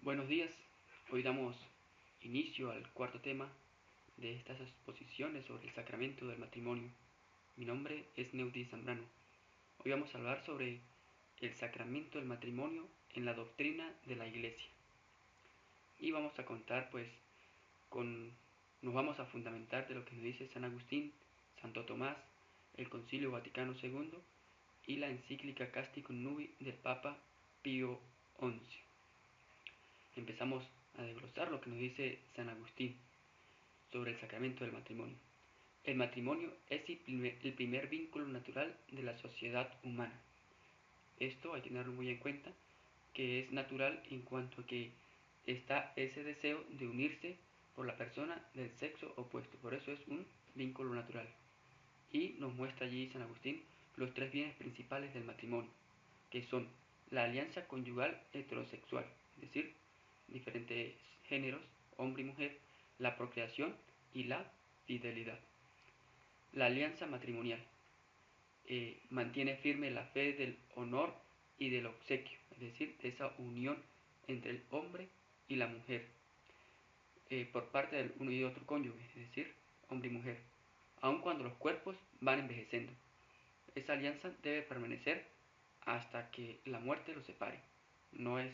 Buenos días, hoy damos inicio al cuarto tema de estas exposiciones sobre el sacramento del matrimonio. Mi nombre es Neudi Zambrano. Hoy vamos a hablar sobre el sacramento del matrimonio en la doctrina de la Iglesia. Y vamos a contar nos vamos a fundamentar de lo que nos dice San Agustín, Santo Tomás, el Concilio Vaticano II y la encíclica Casti Connubii del Papa Pío XI. Empezamos a desglosar lo que nos dice San Agustín sobre el sacramento del matrimonio. El matrimonio es el primer vínculo natural de la sociedad humana. Esto hay que tenerlo muy en cuenta, que es natural en cuanto a que está ese deseo de unirse por la persona del sexo opuesto. Por eso es un vínculo natural. Y nos muestra allí San Agustín los tres bienes principales del matrimonio, que son la alianza conyugal heterosexual, es decir, diferentes géneros, hombre y mujer, la procreación y la fidelidad. La alianza matrimonial mantiene firme la fe del honor y del obsequio, es decir, esa unión entre el hombre y la mujer, por parte del uno y otro cónyuge, es decir, hombre y mujer, aun cuando los cuerpos van envejeciendo. Esa alianza debe permanecer hasta que la muerte los separe. No es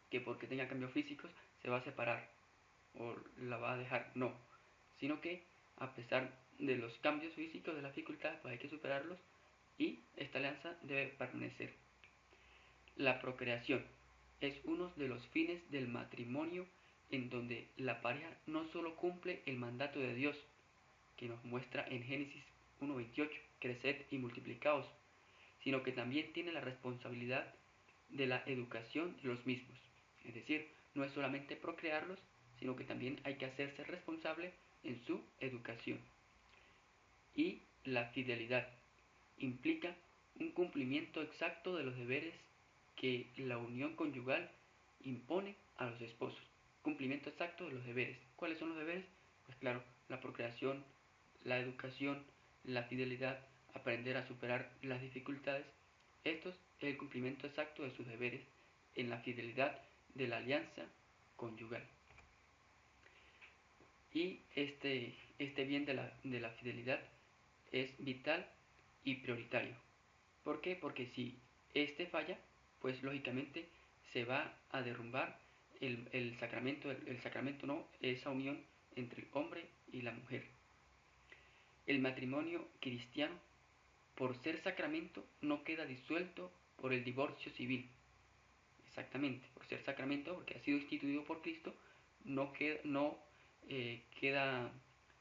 que porque tenga cambios físicos se va a separar o la va a dejar, no, sino que a pesar de los cambios físicos, de las dificultades, pues hay que superarlos y esta alianza debe permanecer. La procreación es uno de los fines del matrimonio, en donde la pareja no solo cumple el mandato de Dios, que nos muestra en Génesis 1:28, creced y multiplicaos, sino que también tiene la responsabilidad de la educación de los mismos. Es decir, no es solamente procrearlos, sino que también hay que hacerse responsable en su educación. Y la fidelidad implica un cumplimiento exacto de los deberes que la unión conyugal impone a los esposos. Cumplimiento exacto de los deberes. ¿Cuáles son los deberes? Pues claro, la procreación, la educación, la fidelidad, aprender a superar las dificultades. Esto es el cumplimiento exacto de sus deberes en la fidelidad de la alianza conyugal. Y este bien de la fidelidad es vital y prioritario. ¿Por qué? Porque si este falla, pues lógicamente se va a derrumbar el sacramento no, esa unión entre el hombre y la mujer. El matrimonio cristiano, por ser sacramento, no queda disuelto por el divorcio civil. Exactamente, por ser sacramento, porque ha sido instituido por Cristo, no queda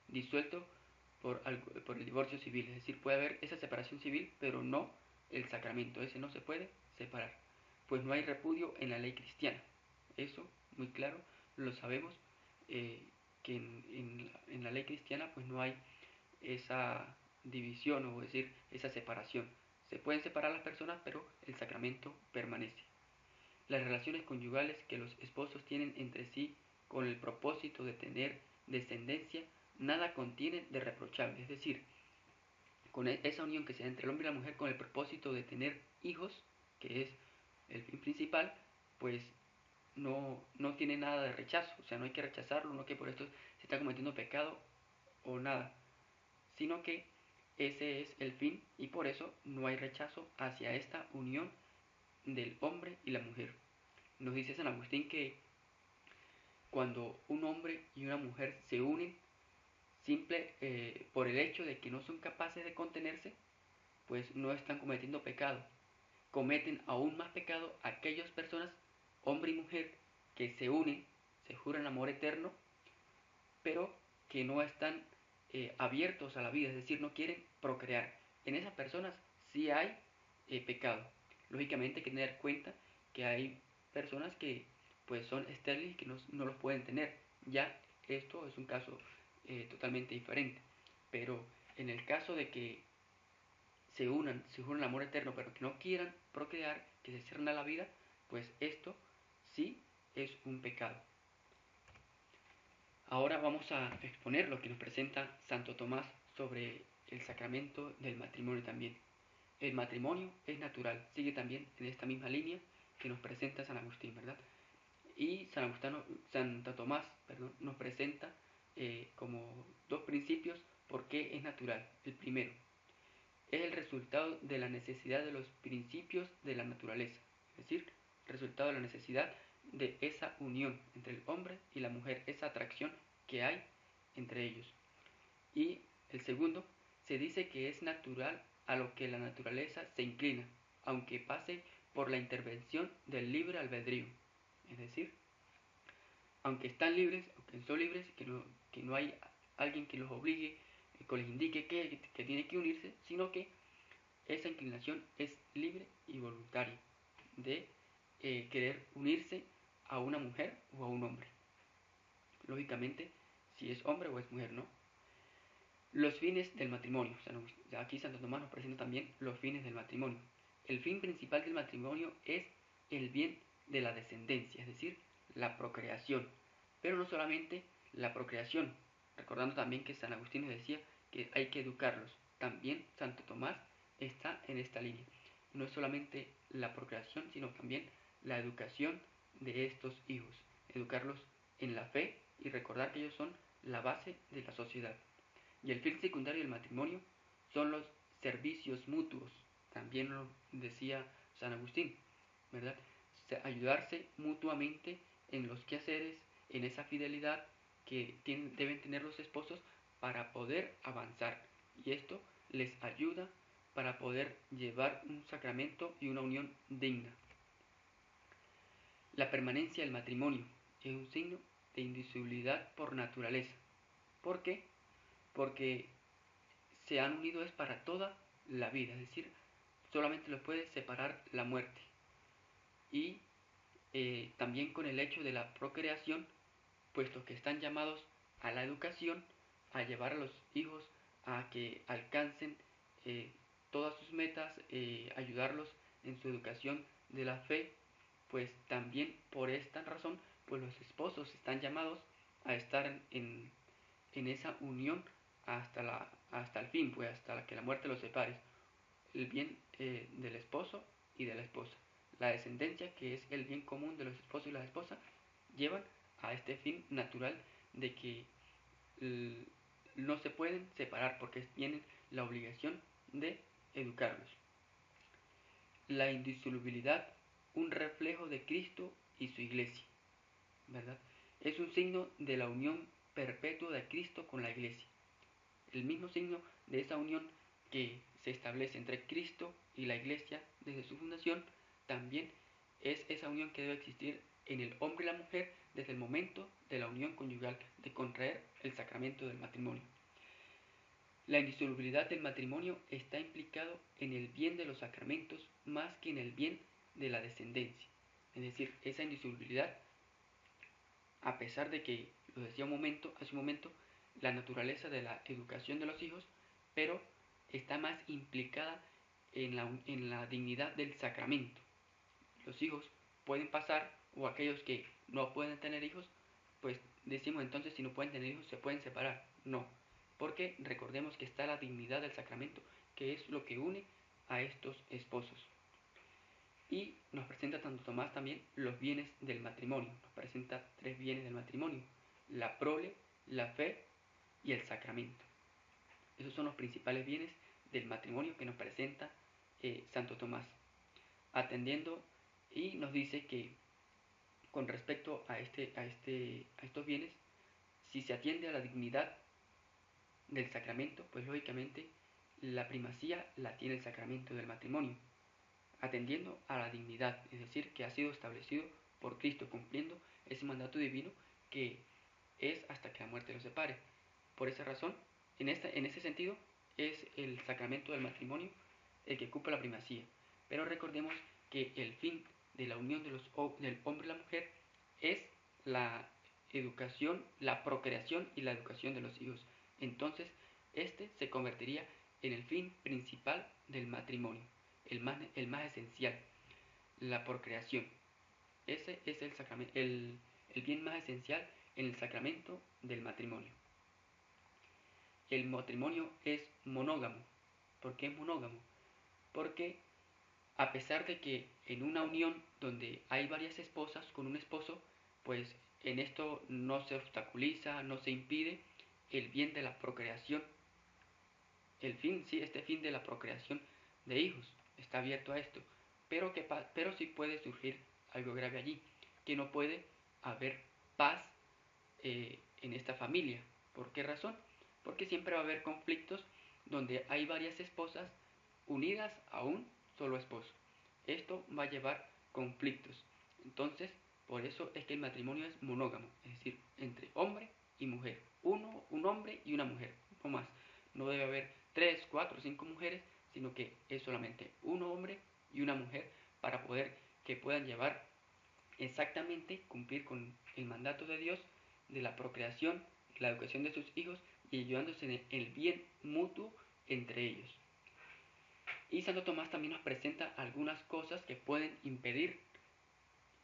disuelto por el divorcio civil. Es decir, puede haber esa separación civil, pero no el sacramento. Ese no se puede separar. Pues no hay repudio en la ley cristiana. Eso, muy claro, lo sabemos, que en la ley cristiana pues no hay esa división, o decir, esa separación. Se pueden separar las personas, pero el sacramento permanece. Las relaciones conyugales que los esposos tienen entre sí con el propósito de tener descendencia, nada contienen de reprochable. Es decir, con esa unión que se da entre el hombre y la mujer con el propósito de tener hijos, que es el fin principal, pues no tiene nada de rechazo. O sea, no hay que rechazarlo, no que por esto se está cometiendo pecado o nada, sino que ese es el fin y por eso no hay rechazo hacia esta unión del hombre y la mujer. Nos dice San Agustín que cuando un hombre y una mujer se unen, por el hecho de que no son capaces de contenerse, pues no están cometiendo pecado. Cometen aún más pecado aquellas personas, hombre y mujer, que se unen, se juran amor eterno, pero que no están abiertos a la vida, es decir, no quieren procrear. En esas personas sí hay pecado. Lógicamente hay que tener cuenta que hay personas que pues son estériles y que no los pueden tener. Ya esto es un caso totalmente diferente. Pero en el caso de que se juran amor eterno, pero que no quieran procrear, que se cierren a la vida, pues esto sí es un pecado. Ahora vamos a exponer lo que nos presenta Santo Tomás sobre el sacramento del matrimonio también. El matrimonio es natural, sigue también en esta misma línea que nos presenta San Agustín, ¿verdad? Y Santo Tomás, perdón, nos presenta como dos principios por qué es natural. El primero es el resultado de la necesidad de los principios de la naturaleza, es decir, resultado de la necesidad de esa unión entre el hombre y la mujer, esa atracción que hay entre ellos. Y el segundo, se dice que es natural a lo que la naturaleza se inclina, aunque pase por la intervención del libre albedrío. Es decir, aunque están libres, aunque son libres, que no hay alguien que los obligue, que les indique que tiene que unirse, sino que esa inclinación es libre y voluntaria de querer unirse a una mujer o a un hombre. Lógicamente, si es hombre o es mujer, ¿no? Los fines del matrimonio. Aquí Santo Tomás nos presenta también los fines del matrimonio. El fin principal del matrimonio es el bien de la descendencia, es decir, la procreación. Pero no solamente la procreación, recordando también que San Agustín nos decía que hay que educarlos. También Santo Tomás está en esta línea. No es solamente la procreación, sino también la educación de estos hijos. Educarlos en la fe y recordar que ellos son la base de la sociedad. Y el fin secundario del matrimonio son los servicios mutuos. También lo decía San Agustín, ¿verdad? Ayudarse mutuamente en los quehaceres, en esa fidelidad que deben tener los esposos para poder avanzar. Y esto les ayuda para poder llevar un sacramento y una unión digna. La permanencia del matrimonio es un signo de indisolubilidad por naturaleza. ¿Por qué? Porque se han unido es para toda la vida, es decir, solamente los puede separar la muerte. Y también con el hecho de la procreación, puesto que están llamados a la educación, a llevar a los hijos a que alcancen todas sus metas, ayudarlos en su educación de la fe, pues también por esta razón, pues los esposos están llamados a estar en esa unión hasta el fin, pues hasta que la muerte los separe. El bien del esposo y de la esposa. La descendencia, que es el bien común de los esposos y las esposas, llevan a este fin natural de que no se pueden separar porque tienen la obligación de educarlos. La indisolubilidad, un reflejo de Cristo y su iglesia, ¿verdad? Es un signo de la unión perpetua de Cristo con la iglesia. El mismo signo de esa unión que se establece entre Cristo y la iglesia desde su fundación, también es esa unión que debe existir en el hombre y la mujer desde el momento de la unión conyugal, de contraer el sacramento del matrimonio. La indisolubilidad del matrimonio está implicado en el bien de los sacramentos más que en el bien de la descendencia. Es decir, esa indisolubilidad, a pesar de que, lo decía hace un momento, la naturaleza de la educación de los hijos, pero está más implicada en la dignidad del sacramento. Los hijos pueden pasar, o aquellos que no pueden tener hijos, pues decimos entonces si no pueden tener hijos se pueden separar. No, porque recordemos que está la dignidad del sacramento, que es lo que une a estos esposos. Y nos presenta Santo Tomás también los bienes del matrimonio. Nos presenta 3 bienes del matrimonio: la prole, la fe y el sacramento. Esos son los principales bienes del matrimonio que nos presenta Santo Tomás. Atendiendo, y nos dice que con respecto a estos bienes, si se atiende a la dignidad del sacramento, pues lógicamente la primacía la tiene el sacramento del matrimonio, atendiendo a la dignidad, es decir, que ha sido establecido por Cristo, cumpliendo ese mandato divino que es hasta que la muerte los separe. Por esa razón, en ese sentido, es el sacramento del matrimonio el que ocupa la primacía. Pero recordemos que el fin de la unión del hombre y la mujer es la educación, la procreación y la educación de los hijos. Entonces, este se convertiría en el fin principal del matrimonio, el más esencial, la procreación. Ese es el bien más esencial en el sacramento del matrimonio. El matrimonio es monógamo. ¿Por qué es monógamo? Porque a pesar de que en una unión donde hay varias esposas con un esposo, pues en esto no se obstaculiza, no se impide el bien de la procreación. Este fin de la procreación de hijos está abierto a esto, pero sí puede surgir algo grave allí, que no puede haber paz en esta familia. ¿Por qué razón? Porque siempre va a haber conflictos donde hay varias esposas unidas a un solo esposo. Esto va a llevar conflictos. Entonces, por eso es que el matrimonio es monógamo, es decir, entre hombre y mujer. Un hombre y una mujer, no más. No debe haber 3, 4, 5 mujeres, sino que es solamente un hombre y una mujer para que puedan llevar exactamente, cumplir con el mandato de Dios de la procreación, la educación de sus hijos y ayudándose en el bien mutuo entre ellos. Y Santo Tomás también nos presenta algunas cosas que pueden impedir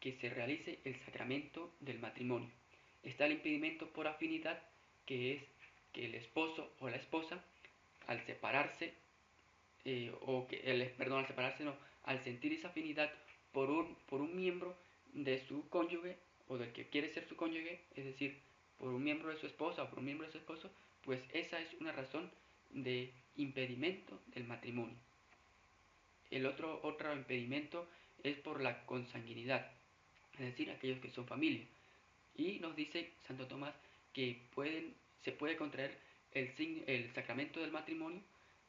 que se realice el sacramento del matrimonio. Está el impedimento por afinidad, que es que el esposo o la esposa, al separarse, al separarse no, al sentir esa afinidad por un miembro de su cónyuge o del que quiere ser su cónyuge, es decir, por un miembro de su esposa o por un miembro de su esposo, pues esa es una razón de impedimento del matrimonio. Otro impedimento es por la consanguinidad, es decir, aquellos que son familia. Y nos dice Santo Tomás que se puede contraer el sacramento del matrimonio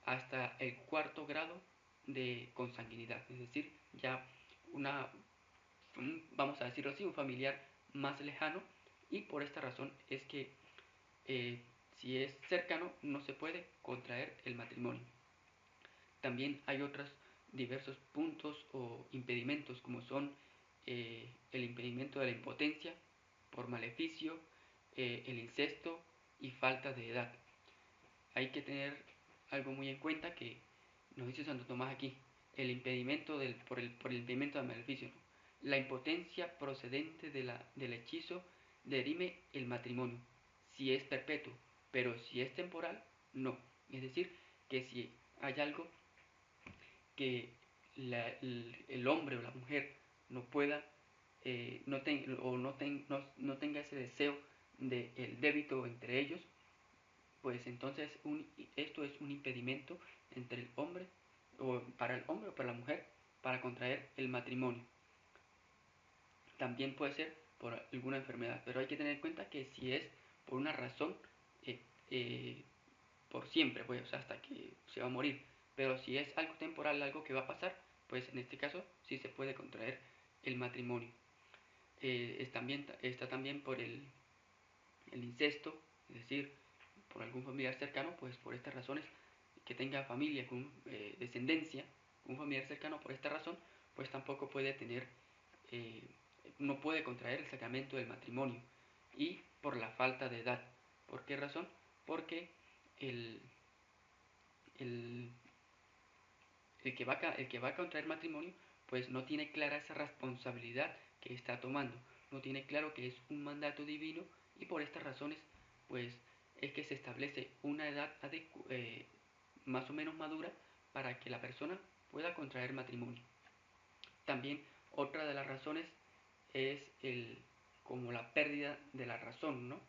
hasta el 4.º grado de consanguinidad, es decir, ya vamos a decirlo así, un familiar más lejano, y por esta razón es que si es cercano no se puede contraer el matrimonio. También hay otros diversos puntos o impedimentos como son el impedimento de la impotencia por maleficio, el incesto y falta de edad. Hay que tener algo muy en cuenta que nos dice Santo Tomás aquí, el impedimento por el impedimento del maleficio, ¿no? La impotencia procedente del hechizo derime el matrimonio, si es perpetuo, pero si es temporal, no. Es decir, que si hay algo que el hombre o la mujer no pueda, no tenga ese deseo del débito entre ellos, pues entonces esto es un impedimento entre el hombre, o para el hombre o para la mujer, para contraer el matrimonio. También puede ser por alguna enfermedad, pero hay que tener en cuenta que si es por una razón, eh, eh, por siempre, pues, o sea, hasta que se va a morir. Pero si es algo temporal, algo que va a pasar, pues en este caso sí se puede contraer el matrimonio. Está también por el incesto, es decir, por algún familiar cercano, pues por estas razones, que tenga familia con descendencia, un familiar cercano por esta razón, pues tampoco puede tener, eh, no puede contraer el sacramento del matrimonio. Y por la falta de edad. ¿Por qué razón? Porque el, el, el que va a contraer matrimonio, pues no tiene clara esa responsabilidad que está tomando, no tiene claro que es un mandato divino y por estas razones, pues es que se establece una edad más o menos madura para que la persona pueda contraer matrimonio. También otra de las razones es como la pérdida de la razón, ¿no?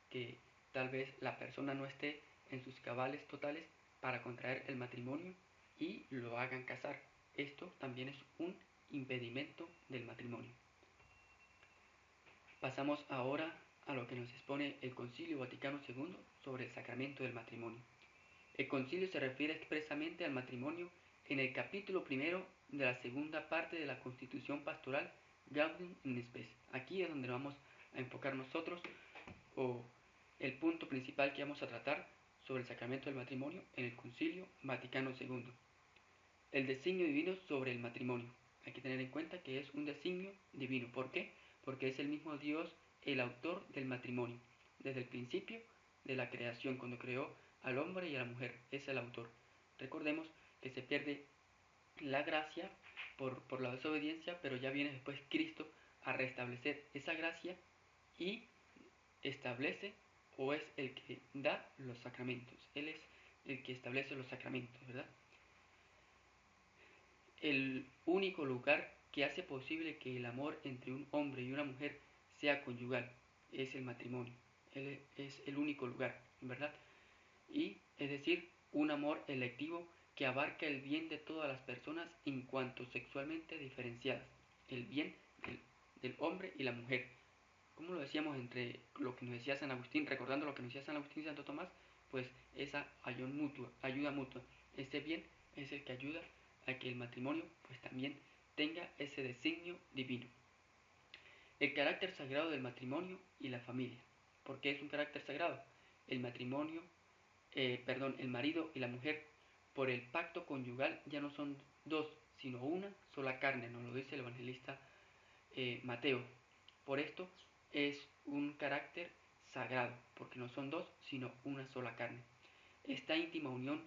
Que tal vez la persona no esté en sus cabales totales para contraer el matrimonio y lo hagan casar. Esto también es un impedimento del matrimonio. Pasamos ahora a lo que nos expone el Concilio Vaticano II sobre el sacramento del matrimonio. El concilio se refiere expresamente al matrimonio en el capítulo 1 de la segunda parte de la Constitución Pastoral Gaudium in Spes. Aquí es donde vamos a enfocar nosotros, o el punto principal que vamos a tratar sobre el sacramento del matrimonio en el Concilio Vaticano II. El designio divino sobre el matrimonio. Hay que tener en cuenta que es un designio divino. ¿Por qué? Porque es el mismo Dios el autor del matrimonio. Desde el principio de la creación, cuando creó al hombre y a la mujer, es el autor. Recordemos que se pierde la gracia por la desobediencia, pero ya viene después Cristo a restablecer esa gracia y establece o es el que da los sacramentos. Él es el que establece los sacramentos, ¿verdad? El único lugar que hace posible que el amor entre un hombre y una mujer sea conyugal, es el matrimonio. Él es el único lugar, ¿verdad? Y es decir, un amor electivo que abarca el bien de todas las personas en cuanto sexualmente diferenciadas, el bien del hombre y la mujer. Como lo decíamos entre lo que nos decía San Agustín, recordando lo que nos decía San Agustín y Santo Tomás, pues esa ayuda mutua. Este bien es el que ayuda a que el matrimonio pues también tenga ese designio divino. El carácter sagrado del matrimonio y la familia. ¿Por qué es un carácter sagrado? El matrimonio, el marido y la mujer, por el pacto conyugal ya no son dos, sino una sola carne, nos lo dice el evangelista Mateo. Por esto es un carácter sagrado, porque no son dos, sino una sola carne. Esta íntima unión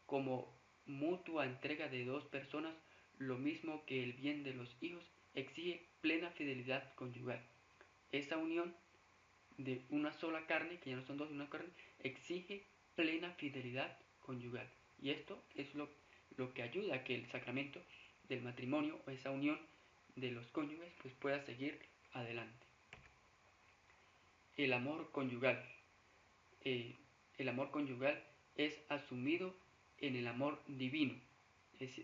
como mutua entrega de dos personas, lo mismo que el bien de los hijos, exige plena fidelidad conyugal. Esa unión de una sola carne, que ya no son dos, una carne, exige plena fidelidad conyugal. Y esto es lo que ayuda a que el sacramento del matrimonio o esa unión de los cónyuges pues pueda seguir adelante. El amor conyugal. El amor conyugal es asumido en el amor divino,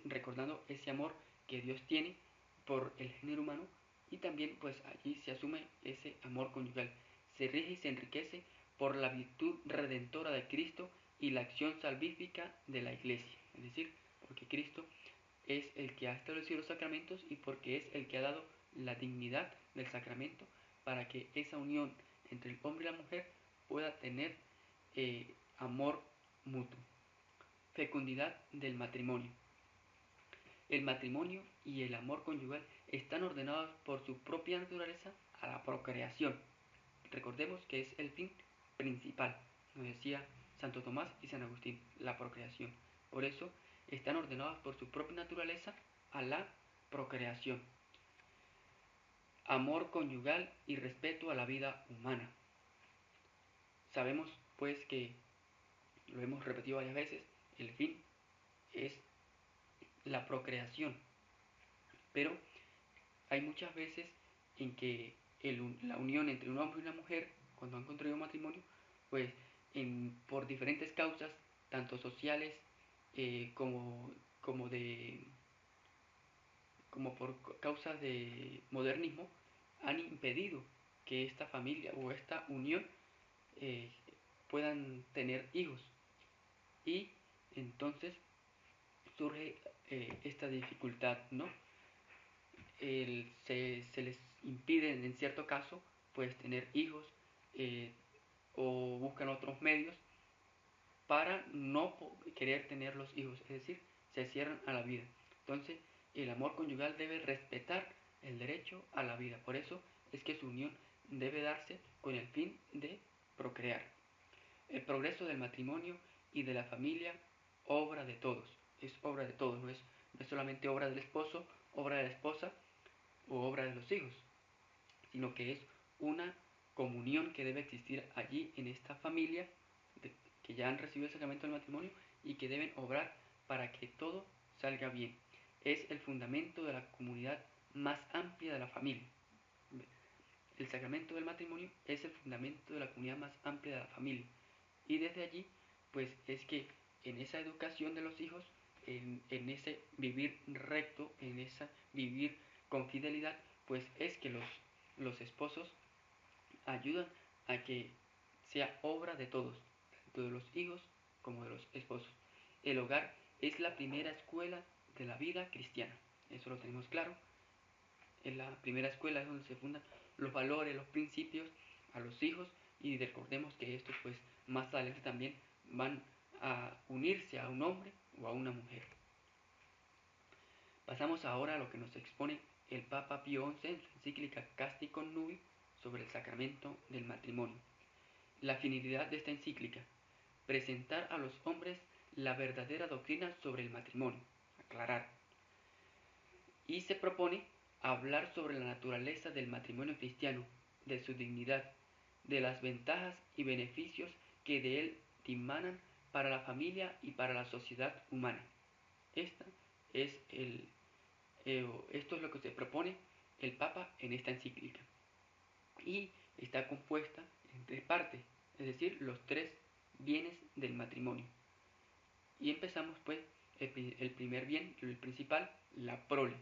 recordando ese amor que Dios tiene por el género humano, y también pues allí se asume ese amor conyugal. Se rige y se enriquece por la virtud redentora de Cristo y la acción salvífica de la Iglesia, es decir, porque Cristo es el que ha establecido los sacramentos y porque es el que ha dado la dignidad del sacramento para que esa unión entre el hombre y la mujer pueda tener amor mutuo. Fecundidad del matrimonio. El matrimonio y el amor conyugal están ordenados por su propia naturaleza a la procreación. Recordemos que es el fin principal, nos decía Santo Tomás y San Agustín, la procreación. Por eso están ordenados por su propia naturaleza a la procreación. Amor conyugal y respeto a la vida humana. Sabemos pues que, lo hemos repetido varias veces, el fin es la procreación, pero hay muchas veces en que la unión entre un hombre y una mujer, cuando han contraído matrimonio, pues por diferentes causas, tanto sociales como, como, de, como por causas de modernismo, han impedido que esta familia o esta unión eh, puedan tener hijos. Y entonces surge esta dificultad, ¿no? Se les impide en cierto caso pues tener hijos, eh, o buscan otros medios para no querer tener los hijos, es decir, se cierran a la vida. Entonces el amor conyugal debe respetar el derecho a la vida, por eso es que su unión debe darse con el fin de procrear. El progreso del matrimonio y de la familia, obra de todos, es obra de todos, no es solamente obra del esposo, obra de la esposa o obra de los hijos, sino que es una comunión que debe existir allí en esta familia que ya han recibido el sacramento del matrimonio y que deben obrar para que todo salga bien. Es el fundamento de la comunidad más amplia de la familia. El sacramento del matrimonio es el fundamento de la comunidad más amplia de la familia. Y desde allí, pues es que en esa educación de los hijos, en ese vivir recto, en esa vivir con fidelidad, pues es que los esposos ayudan a que sea obra de todos, tanto de los hijos como de los esposos. El hogar es la primera escuela de la vida cristiana, eso lo tenemos claro. En la primera escuela es donde se fundan los valores, los principios a los hijos, y recordemos que estos pues más adelante también van a unirse a un hombre o a una mujer. Pasamos ahora a lo que nos expone el Papa Pío XI en su encíclica Casti Connubii sobre el sacramento del matrimonio. La finalidad de esta encíclica: presentar a los hombres la verdadera doctrina sobre el matrimonio, aclarar. Y se propone hablar sobre la naturaleza del matrimonio cristiano, de su dignidad, de las ventajas y beneficios que de él dimanan para la familia y para la sociedad humana. Esta es esto es lo que se propone el Papa en esta encíclica. y está compuesta en tres partes, es decir, los tres bienes del matrimonio. Y empezamos pues el primer bien, el principal, la prole.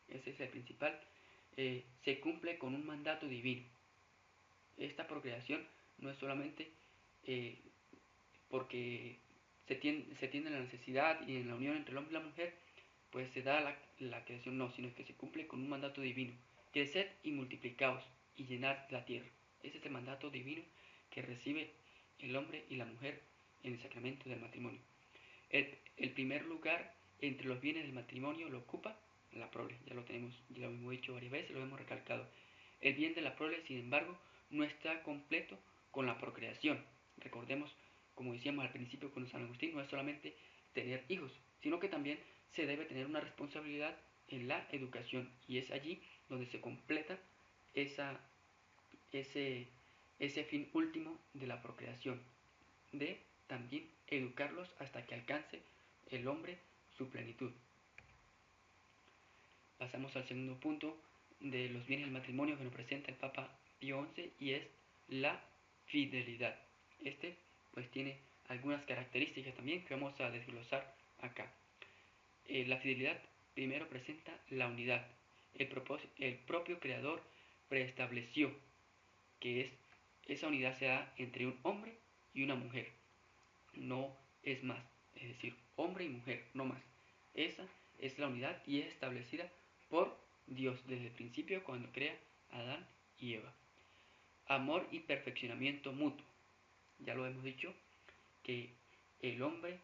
Ese es el principal. Se cumple con un mandato divino. Esta procreación no es solamente eh, porque se tiene la necesidad y en la unión entre el hombre y la mujer, pues se da la creación, no, sino que se cumple con un mandato divino. Creced y multiplicaos y llenad la tierra. Ese es el mandato divino que recibe el hombre y la mujer en el sacramento del matrimonio. El primer lugar entre los bienes del matrimonio lo ocupa la prole. Ya lo hemos dicho varias veces, lo hemos recalcado. El bien de la prole, sin embargo, no está completo con la procreación. Recordemos, como decíamos al principio con San Agustín, no es solamente tener hijos, sino que también se debe tener una responsabilidad en la educación. Y es allí donde se completa esa, ese, ese fin último de la procreación, de también educarlos hasta que alcance el hombre su plenitud. Pasamos al segundo punto de los bienes del matrimonio que nos presenta el Papa Pío XI y es la fidelidad. Este pues tiene algunas características también que vamos a desglosar acá. La fidelidad primero presenta la unidad. El propio Creador preestableció que esa unidad se da entre un hombre y una mujer. No es más, es decir, hombre y mujer, no más. Esa es la unidad y es establecida por Dios desde el principio cuando crea a Adán y Eva. Amor y perfeccionamiento mutuo. Ya lo hemos dicho, que el hombre,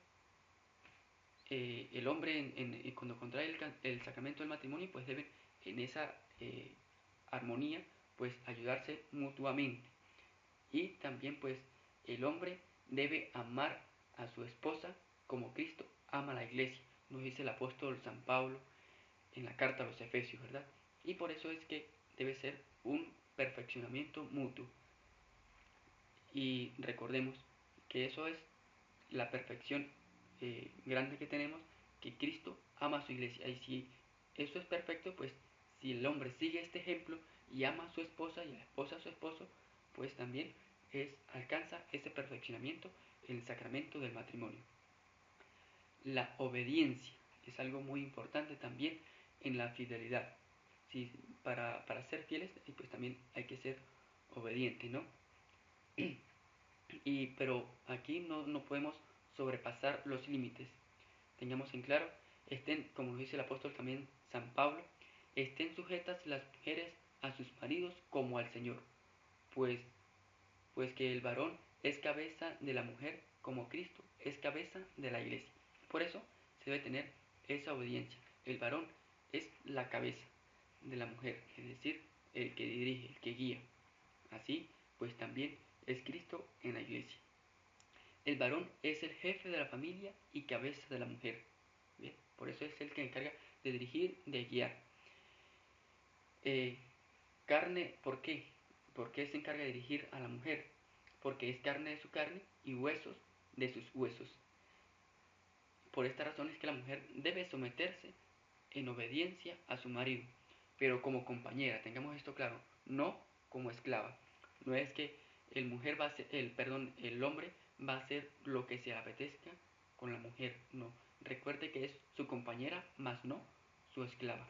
cuando contrae el sacramento del matrimonio, pues debe en esa armonía, pues ayudarse mutuamente. Y también pues el hombre debe amar a su esposa como Cristo ama a la iglesia, nos dice el apóstol San Pablo en la carta a los Efesios, ¿verdad? Y por eso es que debe ser un perfeccionamiento mutuo. Y recordemos que eso es la perfección grande que tenemos, que Cristo ama a su iglesia. Y si eso es perfecto, pues si el hombre sigue este ejemplo y ama a su esposa y la esposa a su esposo, pues también alcanza ese perfeccionamiento en el sacramento del matrimonio. La obediencia es algo muy importante también en la fidelidad. Sí, para ser fieles, pues también hay que ser obediente, ¿no? Pero aquí no podemos sobrepasar los límites. Tengamos en claro, como dice el apóstol también San Pablo, estén sujetas las mujeres a sus maridos como al Señor, pues, pues que el varón es cabeza de la mujer como Cristo es cabeza de la iglesia. Por eso se debe tener esa obediencia. El varón es la cabeza de la mujer, es decir, el que dirige, el que guía. Así, pues también es Cristo en la iglesia. El varón es el jefe de la familia y cabeza de la mujer. ¿Bien? Por eso es el que encarga de dirigir, de guiar. Carne, ¿por qué? ¿Por qué se encarga de dirigir a la mujer? Porque es carne de su carne y huesos de sus huesos. Por esta razón es que la mujer debe someterse en obediencia a su marido, pero como compañera, tengamos esto claro, no como esclava. No es que el hombre va a hacer lo que se le apetezca con la mujer, no. Recuerde que es su compañera, más no su esclava.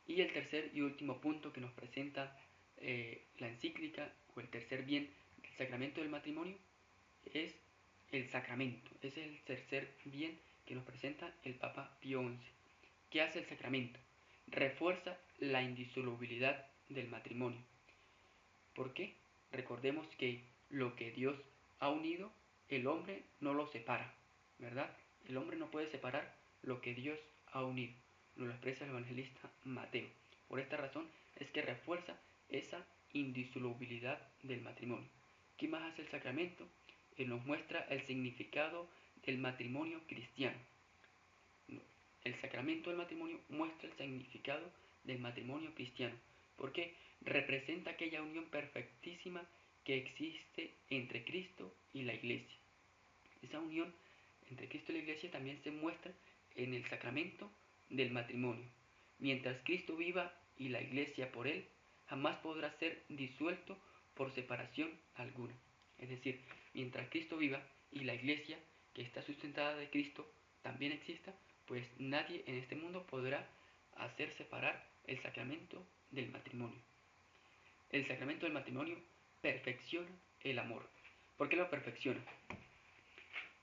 Y el tercer y último punto que nos presenta la encíclica, o el tercer bien del sacramento del matrimonio, es el sacramento. Es el tercer bien que nos presenta el Papa Pío XI. ¿Qué hace el sacramento? Refuerza la indisolubilidad del matrimonio. ¿Por qué? Recordemos que lo que Dios ha unido, el hombre no lo separa, ¿verdad? El hombre no puede separar lo que Dios ha unido. Nos lo expresa el evangelista Mateo. Por esta razón es que refuerza esa indisolubilidad del matrimonio. ¿Qué más hace el sacramento? Él nos muestra el significado del matrimonio cristiano. El sacramento del matrimonio muestra el significado del matrimonio cristiano, porque representa aquella unión perfectísima que existe entre Cristo y la iglesia. Esa unión entre Cristo y la iglesia también se muestra en el sacramento del matrimonio. Mientras Cristo viva y la iglesia por él, jamás podrá ser disuelto por separación alguna. Es decir, mientras Cristo viva y la iglesia, que está sustentada de Cristo, también exista, pues nadie en este mundo podrá hacer separar el sacramento del matrimonio. El sacramento del matrimonio perfecciona el amor. ¿Por qué lo perfecciona?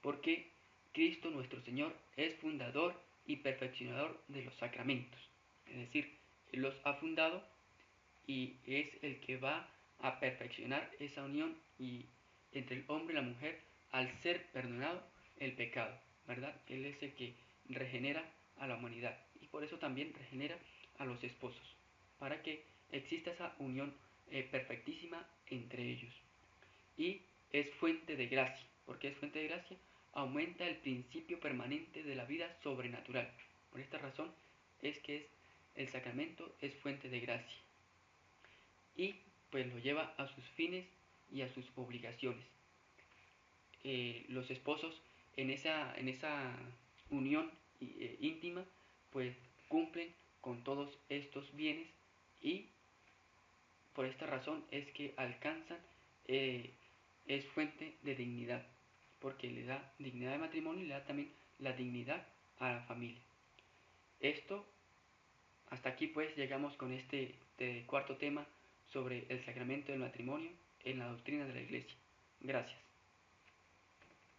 Porque Cristo nuestro Señor es fundador y perfeccionador de los sacramentos. Es decir, Él los ha fundado y es el que va a perfeccionar esa unión entre el hombre y la mujer al ser perdonado el pecado, ¿verdad? Él es el que regenera a la humanidad y por eso también regenera a los esposos, para que exista esa unión perfectísima entre ellos. Y es fuente de gracia. ¿Por qué es fuente de gracia? Aumenta el principio permanente de la vida sobrenatural. Por esta razón es que el sacramento es fuente de gracia y pues lo lleva a sus fines y a sus obligaciones. Los esposos en esa unión íntima pues cumplen con todos estos bienes y por esta razón es que alcanzan, eh, es fuente de dignidad, porque le da dignidad de matrimonio y le da también la dignidad a la familia. Esto, hasta aquí pues llegamos con este cuarto tema sobre el sacramento del matrimonio en la doctrina de la Iglesia. Gracias.